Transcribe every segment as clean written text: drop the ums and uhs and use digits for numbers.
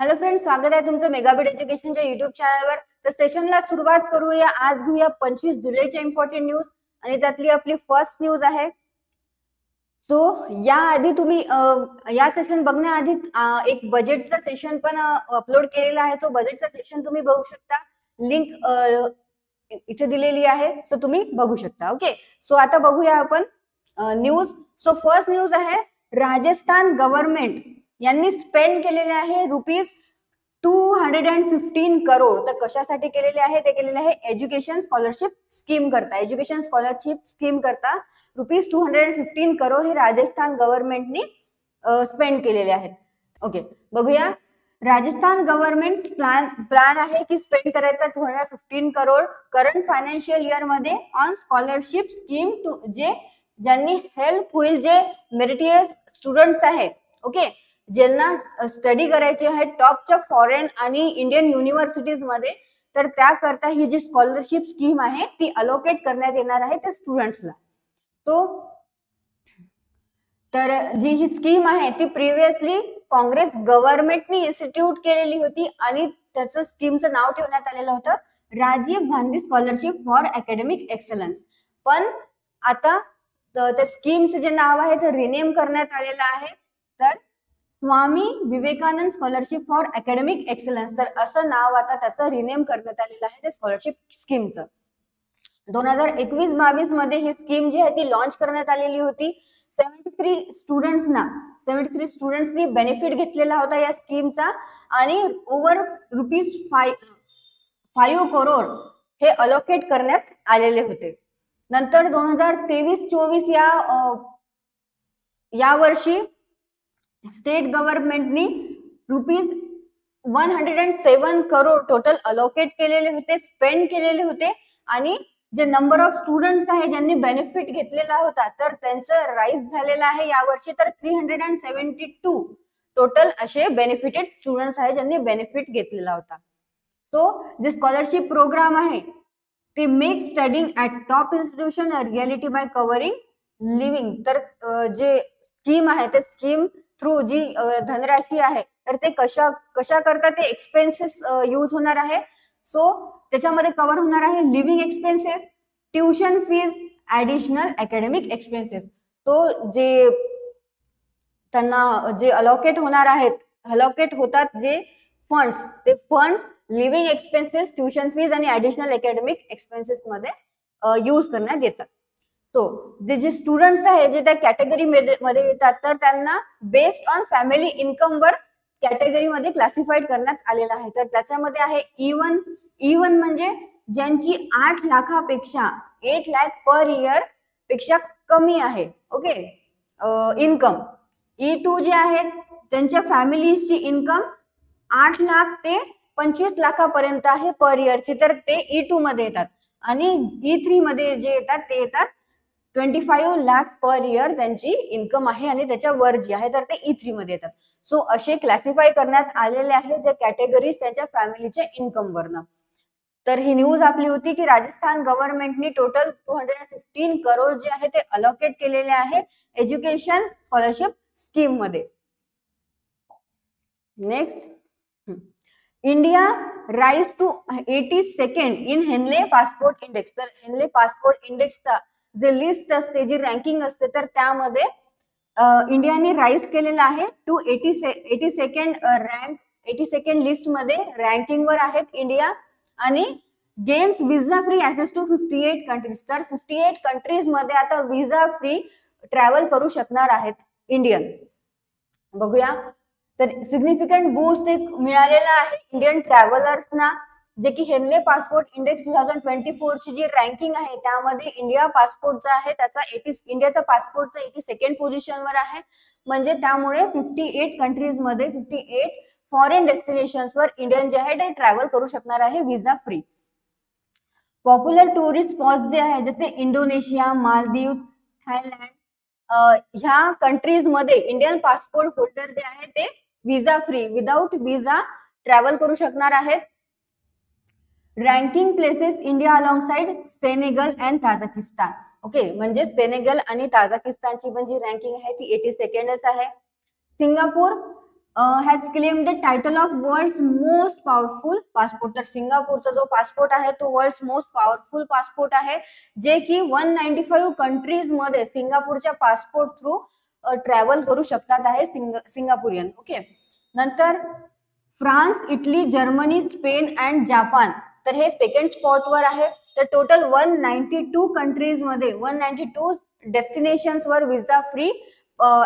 Hello friends, स्वागत आहे तुमचं मेगाबिट एज्युकेशनच्या युट्यूब चॅनलवर. तर सेशनला सुरुवात करूया. आज घेऊया 25 जुलैच्या इम्पॉर्टंट न्यूज आणि त्यातली आपली फर्स्ट न्यूज आहे. सो याआधी तुम्ही या सेशन बघण्याआधी एक बजेटचा सेशन पण अपलोड केलेला आहे. तो बजेटचा सेशन तुम्ही बघू शकता. लिंक इथे दिलेली आहे, सो तुम्ही बघू शकता. ओके, सो आता बघूया आपण न्यूज. सो फर्स्ट न्यूज आहे, राजस्थान गव्हर्नमेंट यांनी स्पेंड केलेले आहे ₹215 करोड. तर कशासाठी केलेले आहे? ते केलेले आहे एज्युकेशन स्कॉलरशिप स्कीम करता. एज्युकेशन स्कॉलरशिप स्कीम करता ₹215 करोड हे राजस्थान गव्हर्नमेंटनी स्पेंड केलेले आहेत. ओके, बघूया. राजस्थान गव्हर्नमेंट प्लॅन आहे की स्पेंड करायचा 215 करोड करंट फायनान्शियल इयर मध्ये ऑन स्कॉलरशिप स्कीम ज्यांनी हेल्प होईल, जे मेरिटियस स्टुडंट्स आहे. ओके, ज्यांना स्टडी करायची आहे टॉपच्या फॉरेन आणि इंडियन युनिव्हर्सिटीज मध्ये, तर त्याकरता ही जी स्कॉलरशिप स्कीम आहे ती अलोकेट करण्यात येणार आहे त्या स्टुडंट्सला. तर जी ही स्कीम आहे ती प्रिव्हियसली काँग्रेस गव्हर्नमेंटनी इन्स्टिट्यूट केलेली होती आणि त्याचं स्कीमचं नाव ठेवण्यात आलेलं होतं Rajiv Gandhi scholarship for academic excellence. पण आता त्या स्कीमचं जे नाव आहे ते रिनेम करण्यात आलेलं आहे, तर Swami Vivekananda scholarship for academic excellence. तर असं नाव आता त्याचं रिनेम करण्यात आलेलं आहे त्या स्कॉलरशिप स्कीमचं. 2021-22 मध्ये ही स्कीम जी आहे ती लॉन्च करण्यात आलेली होती. 73 स्टुडंट्सनी बेनिफिट घेतलेला होता या स्कीमचा आणि ओव्हर ₹5 करोड हे अलोकेट करण्यात आलेले होते. नंतर 2023-24 या वर्षी स्टेट गव्हर्नमेंटनी ₹107 करोड टोटल अलोकेट केलेले होते, स्पेंड केलेले होते. आणि जे नंबर ऑफ स्टुडंट्स आहे ज्यांनी बेनिफिट घेतलेला होता, तर त्यांचं राईज झालेलं आहे यावर्षी. तर 372 टोटल असे बेनिफिटेड स्टुडंट्स आहे ज्यांनी बेनिफिट घेतलेला होता. सो जे स्कॉलरशिप प्रोग्राम आहे ते make studying at top institution reality by covering living. तर जे स्कीम आहे ते स्कीम थ्रू जी धनराशी आहे तर ते कशा करता ते एक्सपेन्सेस यूज होणार आहे. सो त्याच्यामध्ये कव्हर होणार आहे living expenses, tuition fees, additional academic expenses. तो जे त्यांना जे अलोकेट होतात जे फंड्स, ते funds living expenses, tuition fees आणि ऍडिशनल अकॅडमिक एक्सपेन्सेस मध्ये यूज करण्यात येतात. सो जे स्टुडंट्स आहे जे त्या कॅटेगरी मध्ये येतात, तर त्यांना बेस्ड ऑन फॅमिली इन्कम वर कॅटेगरी मध्ये क्लासिफाईड करण्यात आलेला आहे. तर त्याच्यामध्ये आहे E1 म्हणजे ज्यांची 8 लाखापेक्षा 8 लाख पर इयर पेक्षा कमी आहे. Okay, income. E2 जे आहेत त्यांच्या फॅमिलीची इन्कम 8 लाख ते 25 लाखापर्यंत आहे पर इयरची, तर ते E2 मध्ये येतात. आणि E3 मध्ये जे येतात ते येतात 25 लाख पर इयर त्यांची इन्कम आहे आणि त्याच्यावर जी आहे तर ते E3 मध्ये येतात. सो असे क्लासिफाय करण्यात आलेले आहे त्या कॅटेगरीज त्यांच्या फॅमिलीच्या इन्कम वरनं. तर ही न्यूज आपली होती की राजस्थान गव्हर्नमेंटनी टोटल 215 करोड जे आहे ते अलोकेट केलेले आहे एज्युकेशन स्कॉलरशिप स्कीम मध्ये. Next, India rise to 82nd in Henley passport index. तर हेनले पासपोर्ट इंडेक्सचा जे लिस्ट असते, जी रँकिंग असते, तर त्यामध्ये इंडियाने राईज केलेला आहे टू 82nd लिस्ट मध्ये रँकिंग वर आहेत इंडिया. आणि gains visa free access to 58 countries. तर 58 कंट्रीज मध्ये आता विजा फ्री ट्रॅव्हल करू शकणार आहेत इंडियन. बघूया. तर सिग्निफिकंट बूस्ट एक मिळालेला आहे इंडियन ट्रॅव्हलर्सना, जे की हेनले पासपोर्ट इंडेक्स 2024 ची जी रँकिंग आहे त्यामध्ये इंडिया पासपोर्टचा आहे इंडियाचा पासपोर्टचा 82nd पोझिशनवर आहे. म्हणजे त्यामुळे 58 कंट्रीज मध्ये 58 फॉरेन डेस्टिनेशन्स वर इंडियन जे आहे ते ट्रॅव्हल करू शकणार आहे visa free. Popular tourist spots जे आहे जसे इंडोनेशिया, मालदीव, थायलंड, ह्या कंट्रीज मध्ये इंडियन पासपोर्ट होल्डर जे आहे ते visa free, without visa travel करू शकणार आहेत. Ranking places India alongside Senegal and Tajikistan. Okay, म्हणजे सेनेगल आणि ताझाकिस्तानची पण जी रँकिंग आहे ती 82nd आहे. Singapore has claim the title of world most powerful passport. तर सिंगापूरचा जो पासपोर्ट आहे तो वर्ल्ड मोस्ट पॉवरफुल पासपोर्ट आहे, जे की 195 कंट्रीज मध्ये सिंगापूरच्या पासपोर्ट थ्रू ट्रॅव्हल करू शकतात आहे सिंगापुरियन. ओके, नंतर France, Italy, Germany, Spain and Japan, तर हे सेकंड स्पॉटवर आहे. तर टोटल 192 कंट्रीज मध्ये 192 डेस्टिनेशन्स वर विजा फ्री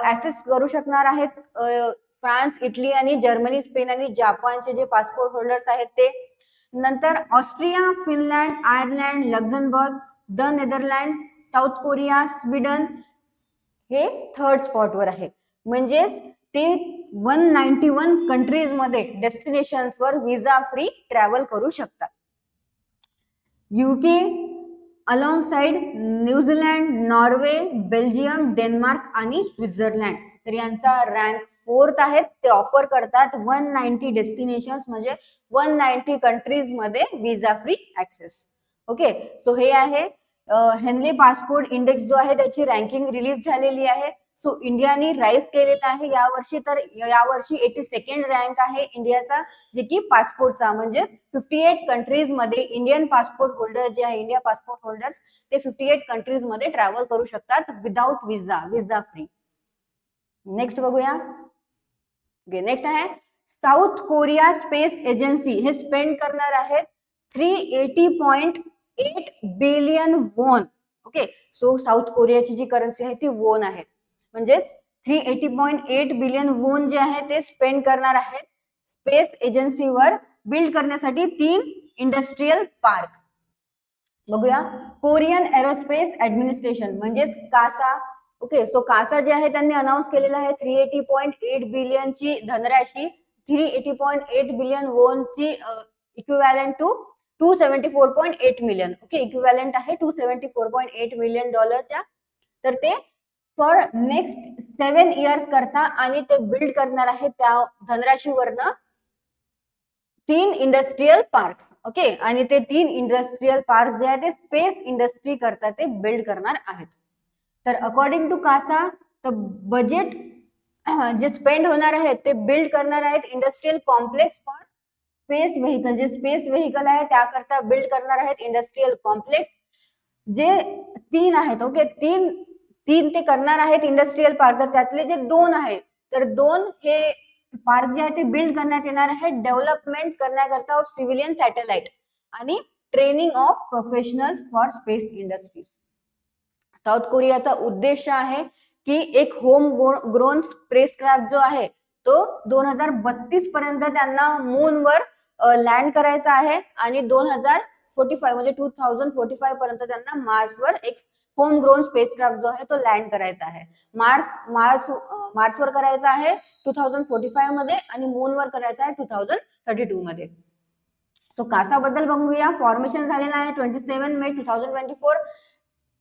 ऍक्सेस करू शकणार आहेत फ्रान्स, इटली आणि जर्मनी, स्पेन आणि जापानचे जे पासपोर्ट होल्डर्स आहेत ते. नंतर Austria, Finland, Ireland, Luxembourg, the Netherland, south Korea, Sweden हे थर्ड स्पॉटवर आहे. म्हणजे ते 191 कंट्रीज मध्ये डेस्टिनेशन्स वर विजा फ्री ट्रॅव्हल करू शकतात. UK along side New Zealand, Norway, Belgium, Denmark आणि स्वित्झर्लंड, तर यांचा रँक 4th आहेत. ते ऑफर करतात 190 डेस्टिनेशन्स म्हणजे 190 कंट्रीज मध्ये visa free access. Okay, so हे आहे हेनली पासपोर्ट इंडेक्स जो आहे त्याची रँकिंग रिलीज झालेली आहे. सो इंडियाने राईज केलेला आहे यावर्षी. तर यावर्षी 82nd रँक आहे इंडियाचा, जे की पासपोर्टचा, म्हणजे 58 कंट्रीज मध्ये इंडियन पासपोर्ट होल्डर जे आहे, इंडिया पासपोर्ट होल्डर्स ते 58 कंट्रीज मध्ये ट्रॅव्हल करू शकतात विदाउट विजा फ्री. नेक्स्ट बघूया. ओके, नेक्स्ट आहे साऊथ कोरिया स्पेस एजन्सी. हे स्पेंड करणार आहेत 380.8 billion won. Okay, so South कोरियाची जी करन्सी आहे ती वॉन आहे. म्हणजेच 380.8 बिलियन वॉन जे आहे ते स्पेंड करणार आहेत स्पेस एजन्सीवर बिल्ड करण्यासाठी 3 इंडस्ट्रियल पार्क. बघूया. कोरियन एरोस्पेस ऍडमिनिस्ट्रेशन म्हणजेच कासा. ओके, सो कासा जे आहे त्यांनी अनाउन्स केलेलं आहे 380.8 बिलियन ची धनराशी, 380.8 बिलियन वॉन ची equivalent to 274.8 million. Okay, equivalent आहे 274.8 मिलियन डॉलरच्या. तर ते फॉर नेक्स्ट 7 इयर्स करता आणि ते बिल्ड करणार आहे त्या धनराशीवरनं 3 इंडस्ट्रियल पार्क. ओके, आणि ते 3 इंडस्ट्रियल पार्क जे आहे ते स्पेस इंडस्ट्री करता ते बिल्ड करणार आहेत. तर अकॉर्डिंग टू कासा तर बजेट जे स्पेंड होणार आहे ते बिल्ड करणार आहेत industrial complex for space vehicle. जे स्पेस व्हेकल आहे त्याकरता बिल्ड करणार आहेत इंडस्ट्रियल कॉम्प्लेक्स जे 3 आहेत. ओके, तीन ते करणार आहेत इंडस्ट्रियल पार्क. तर त्यातले जे 2 आहेत तर 2 हे पार्क जे आहे ते बिल्ड करण्यात येणार आहे डेव्हलपमेंट करण्याकरता सिव्हिलियन सॅटेलाइट आणि training of professionals for space industry. South कोरियाचा उद्देश आहे की एक होम ग्रोन स्पेसक्राफ्ट जो आहे तो 2032 पर्यंत त्यांना मूनवर लँड करायचा आहे आणि 2045 म्हणजे 2045 पर्यंत त्यांना मार्सवर एक होम ग्रोन स्पेसक्राफ्ट जो आहे तो लँड करायचा आहे. मार्सवर करायचा आहे 2045 मध्ये आणि मूनवर करायचा आहे 2032 मध्ये. सो कासा बद्दल बघूया. फॉर्मेशन झालेला आहे 27 मे 2024.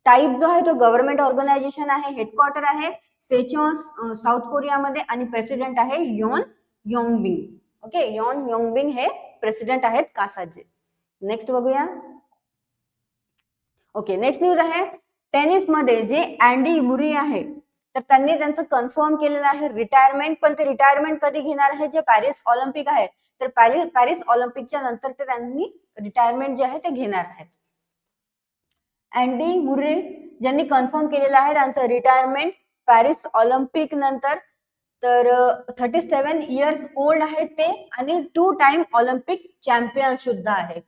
टाईप जो आहे तो गव्हर्नमेंट ऑर्गनायझेशन आहे. हेडक्वार्टर आहे सेचॉन साऊथ कोरियामध्ये आणि प्रेसिडेंट आहे योन योंगबिंग. ओके, योन योंगबिंग हे प्रेसिडेंट आहेत कासाचे. नेक्स्ट बघूया. ओके, नेक्स्ट न्यूज आहे टेनिस मध्ये जे अँडी मुरी आहे तर त्यांनी त्यांचं कन्फर्म केलेलं आहे रिटायरमेंट. पण ते रिटायरमेंट कधी घेणार आहे, जे पॅरिस ऑलिम्पिक आहे तर पॅरिस ऑलिम्पिकच्या नंतर ते त्यांनी रिटायरमेंट जे आहे ते घेणार आहेत. अँडी मुरे ज्यांनी कन्फर्म केलेलं आहे त्यांचं रिटायरमेंट पॅरिस ऑलिम्पिक नंतर. तर 37 इयर्स ओल्ड आहेत ते आणि 2 टाइम ऑलिम्पिक चॅम्पियन सुद्धा आहेत.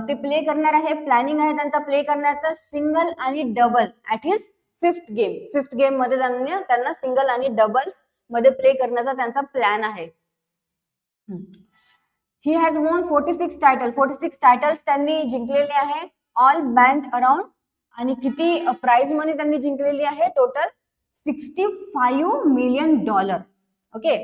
ते प्ले करणार आहे, प्लॅनिंग आहे त्यांचा प्ले करण्याचा सिंगल आणि double at his 5th game. 5th game मध्ये त्यांना सिंगल आणि डबल मध्ये प्ले करण्याचा त्यांचा प्लॅन आहे. ही हॅज वॉन 46 टायटल्स त्यांनी जिंकलेले आहे ऑल बँक अराउंड. आणि किती प्राइज मनी त्यांनी जिंकलेली आहे टोटल $65 मिलियन. ओके,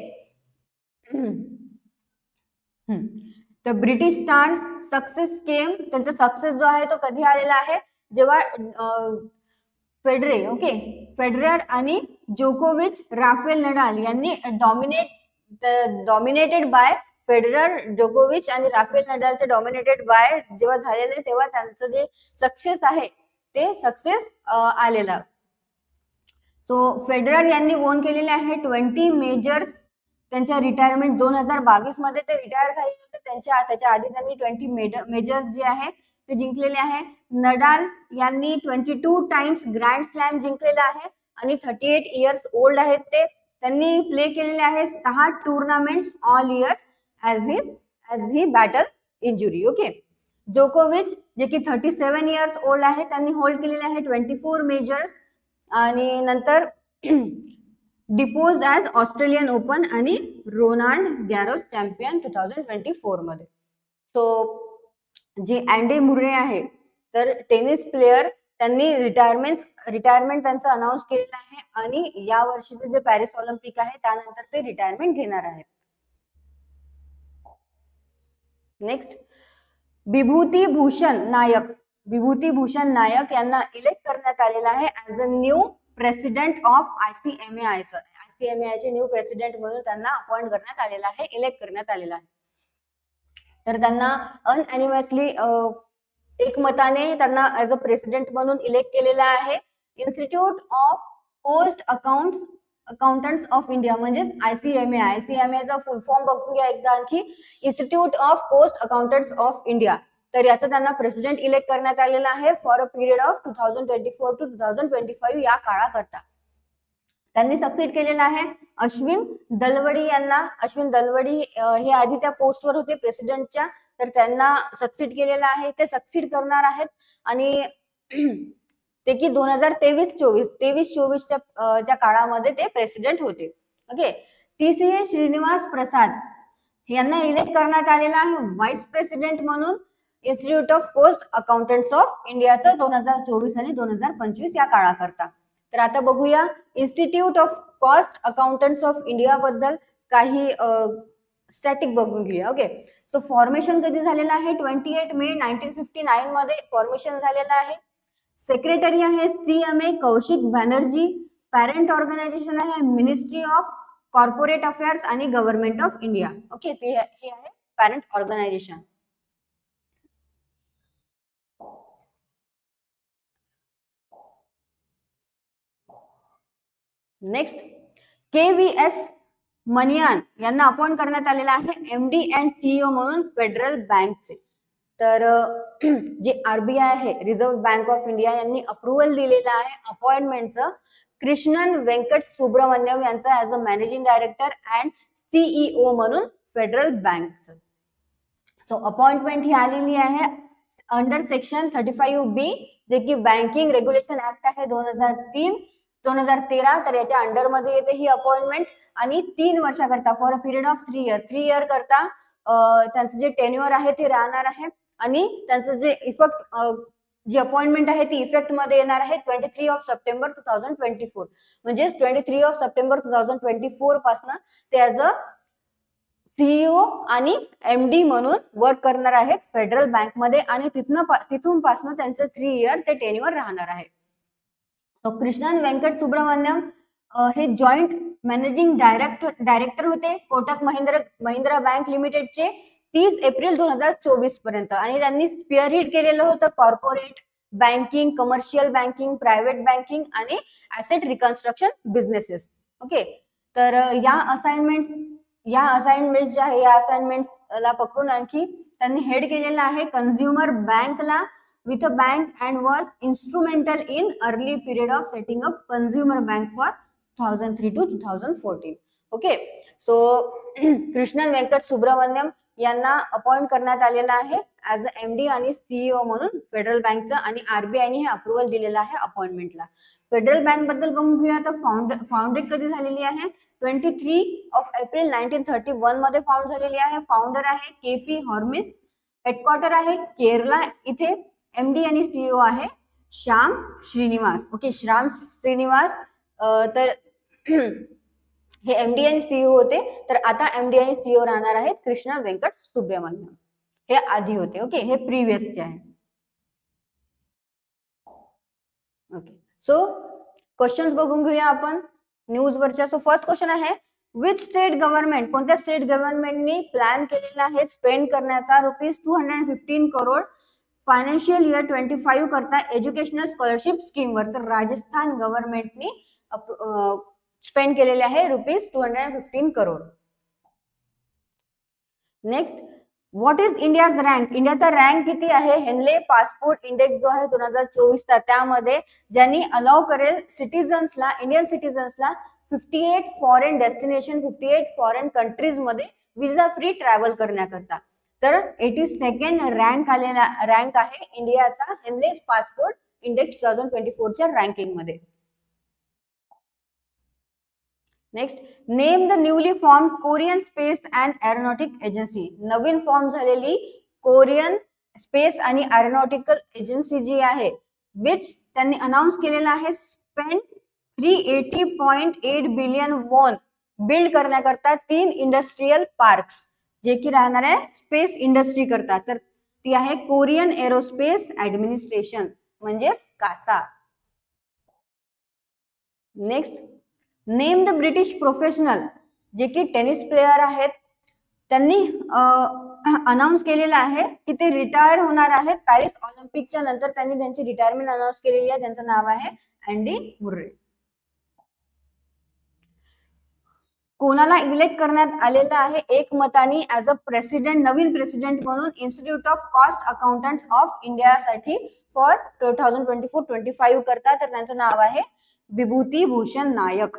तर ब्रिटिश स्टार सक्सेस केम. त्यांचा सक्सेस जो आहे तो कधी आलेला आहे, जेव्हा फेडरर आणि जोकोविच, राफेल नडाल यांनी डॉमिनेटेड बाय फेडरर, जोकोविच आणि राफेल नडालचे डॉमिनेटेड बाय जेव्हा झालेले तेव्हा त्यांचं जे सक्सेस आहे ते सक्सेस आलेला. सो फेडरर यांनी वोन केलेले आहे 20 मेजर्स त्यांच्या रिटायरमेंट 2022 मध्ये ते रिटायर झाले होते. त्याच्या आधी त्यांनी 20 मेजर्स जे आहे ते जिंकलेले आहे. नडाल यांनी 22 टाइम्स ग्रँड स्लॅम जिंकलेला आहे आणि 38 इयर्स ओल्ड आहेत ते. त्यांनी प्ले केलेले आहे 6 tournaments all year as he battle injury. Okay. जोकोविच जे की 37 इयर्स ओल्ड आहे, त्यांनी होल्ड केलेले आहे 24 मेजर्स आणि नंतर डिपोज ॲज ऑस्ट्रेलियन ओपन आणि रोनाल्ड गॅरोस चॅम्पियन 2024 मध्ये. सो जे अँडी मुरे आहे तर टेनिस प्लेयर, त्यांनी रिटायरमेंट त्यांचं अनाऊन्स केलेलं आहे आणि या वर्षीचे जे पॅरिस ऑलिम्पिक आहे त्यानंतर ते रिटायरमेंट घेणार आहेत. नेक्स्ट, विभूती भूषण नायक यांना इलेक्ट करण्यात आलेला आहे as a new president of ICMAI. ICMAI चे न्यू प्रेसिडेंट म्हणून त्यांना अपॉइंट करण्यात आलेला आहे, इलेक्ट करण्यात आलेला आहे. तर त्यांना अनएनिमसली एकमताने त्यांना ऍज अ प्रेसिडेंट म्हणून इलेक्ट केलेला आहे. Institute of post accountants of India म्हणजेच ICMAI चा फुल फॉर्म बघून घ्या एकदा आणखी. Institute of post accountants of India. तर याचा त्यांना प्रेसिडेंट इलेक्ट करण्यात आलेला आहे for a period of 2024 to 2025 या काळाकरता. त्यांनी सक्सीड केलेला आहे अश्विन दलवडी यांना. अश्विन दलवडी हे आधी त्या पोस्टवर होते प्रेसिडेंटच्या, तर त्यांना सक्सीड केलेला आहे. ते सक्सीड करणार आहेत आणि ते की 2023-24 च्या काळामध्ये ते प्रेसिडेंट होते. ओके. TCA श्रीनिवास प्रसाद यांना इलेक्ट करण्यात आलेला आहे व्हाईस प्रेसिडेंट म्हणून institute of post accountants of इंडियाचं 2024 आणि 2025 या काळाकरता. तर आता बघूया institute of cost accountants of India बद्दल काही स्टॅटिक बघून घेऊया. ओके. सो फॉर्मेशन कधी झालेलं आहे? 28 मे 1959 मध्ये फॉर्मेशन झालेलं आहे. सेक्रेटरी आहे CMA Kaushik Banerjee. Parent organisation आहे मिनिस्ट्री ऑफ कॉर्पोरेट अफेअर्स आणि गव्हर्नमेंट ऑफ इंडिया. ओके. हे आहे पॅरेंट ऑर्गनायझेशन. नेक्स्ट, KVS मनियान यांना अपॉइंट करण्यात आलेला आहे MD अँड CEO म्हणून फेडरल बँकचे. तर जे RBI आहे रिझर्व्ह बँक ऑफ इंडिया यांनी अप्रुव्हल दिलेलं आहे अपॉइंटमेंटचं कृष्णन वेंकट सुब्रमण्यम यांचं as a managing director and CEO म्हणून फेडरल बँकचं. सो अपॉइंटमेंट ही आलेली आहे अंडर सेक्शन 35B जे की बँकिंग रेग्युलेशन ऍक्ट आहे 2013. तर याच्या अंडर मध्ये येते ही अपॉइंटमेंट आणि 3 वर्षाकरता for a period of 3 year करता त्यांचं जे टेन्युअर आहे ते राहणार आहे आणि त्यांचं जे इफेक्ट जी अपॉइंटमेंट आहे ती इफेक्ट मध्ये येणार आहे 23 सप्टेंबर 2024. म्हणजे 23 सप्टेंबर 2024 पासून ते ऍज अ CEO आणि MD म्हणून वर्क करणार आहेत फेडरल बँक मध्ये आणि तिथून पासून त्यांचं 3 इयर ते टेन्युअर राहणार आहे. कृष्णन वेंकट सुब्रमण्यम हे जॉईंट मॅनेजिंग डायरेक्टर होते कोटक महिंद्रा बँक लिमिटेडचे 30 एप्रिल 2024 पर्यंत आणि त्यांनी स्पिअरहीड केलेलं होतं corporate banking, commercial banking, private banking आणि ऍसेट रिकन्स्ट्रक्शन बिझनेसेस. ओके. तर या असाइनमेंट्स ज्या आहे या असाइनमेंट्सला पकडून आणखी त्यांनी हेड केलेलं आहे कंझ्युमर बँकला with a bank and was instrumental in early period of setting up consumer bank for 2003 to 2014. Okay. So Krishnan Venkat Subramaniam यांना अपॉइंट करण्यात आलेला आहे ऍज अ MD आणि CEO म्हणून फेडरल बँकचं आणि RBI ने हे अप्रुव्हल दिलेलं आहे अपॉइंटमेंटला. फेडरल बँक बद्दल बघून घेऊया तर फाउंडेड कधी झालेली आहे 23 एप्रिल 1931 मध्ये फाउंड झालेली आहे. फाउंडर आहे KP हॉर्मिस. हेडक्वार्टर आहे केरला इथे. MD आणि CEO आहे श्याम श्रीनिवास. ओके. श्याम श्रीनिवास तर हे MD आणि CEO होते. तर आता MD आणि CEO राहणार आहेत कृष्ण वेंकट सुब्रमण्यम. हे आधी होते. ओके. हे प्रिव्हियसचे आहे. ओके. सो क्वेश्चन्स बघून घेऊया आपण न्यूज वरच्या. सो फर्स्ट क्वेश्चन आहे विच स्टेट गव्हर्नमेंट, कोणत्या स्टेट गव्हर्नमेंटनी प्लॅन केलेला आहे स्पेंड करण्याचा ₹215 करोड फायनान्शियल इयर 25 करता एज्युकेशनल स्कॉलरशिप स्कीम वर. तर राजस्थान गव्हर्नमेंटनी स्पेंड केलेले आहे ₹215 crore. Next, what is India's rank? इंडियाचा रँक किती आहे? हेनले पासपोर्ट इंडेक्स जो आहे 2024चा, त्यामध्ये ज्यांनी अलाउ करेल सिटीजन्सला, इंडियन सिटीजन्सला 58 फॉरेन डेस्टिनेशन, 58 फॉरेन कंट्रीज मध्ये विजा फ्री ट्रॅव्हल करण्याकरता. तर 82nd रँक आहे इंडियाचा हेनले पासपोर्ट इंडेक्स 2024च्या रँकिंग मध्ये. Next, name the newly form Korean space and aeronautic agency. Naveen form झालेली कोरियन स्पेस आणि एरोनॉटिकल एजन्सी जी आहे, विच त्यांनी अनाउन्स केलेला आहे स्पेंड 380.8 बिलियन वॉन बिल्ड करण्याकरता 3 इंडस्ट्रियल पार्क्स, जे की राहणार आहे स्पेस इंडस्ट्री करता. तर ती आहे कोरियन एरोस्पेस ऍडमिनिस्ट्रेशन म्हणजेच KASA. Next, name the British professional, जे की टेनिस प्लेयर आहेत, त्यांनी अनाउन्स केलेलं आहे की ते रिटायर होणार आहेत पॅरिस ऑलिम्पिकच्या नंतर. त्यांनी त्यांची रिटायरमेंट अनाउन्स केलेली आहे. त्यांचं नाव आहे अँडी मुर्रे. कोणाला इलेक्ट करण्यात आलेलं आहे एकमताने as a president, Naveen president म्हणून institute of cost accountants of India साठी फॉर 2024-25 करता. तर त्यांचं नाव आहे विभूती भूषण नायक.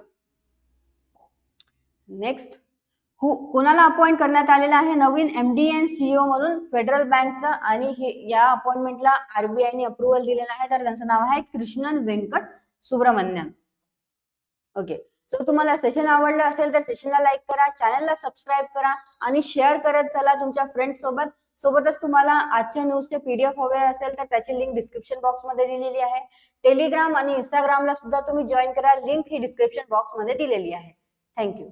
नेक्स्ट, कोणाला अपॉइंट करण्यात आलेला आहे नवीन MD अँड CEO म्हणून फेडरल बँकचं, आणि या अपॉइंटमेंटला RBIने अप्रुव्हल दिलेलं आहे. तर त्यांचं नाव आहे कृष्णन वेंकट सुब्रमण्यन. ओके, सो तुम्हाला सेशन आवडलं असेल तर सेशनला लाईक करा, चॅनलला सबस्क्राईब करा आणि शेअर करत चला तुमच्या फ्रेंड्स सोबत. सोबतच तुम्हाला आजच्या न्यूजचे PDF हवे असेल तर त्याची लिंक डिस्क्रिप्शन बॉक्स मध्ये दिलेली आहे. टेलिग्राम आणि इंस्टाग्रामला सुद्धा तुम्ही जॉईन करा, लिंक ही डिस्क्रिप्शन बॉक्स मध्ये दिलेली आहे. थँक्यू.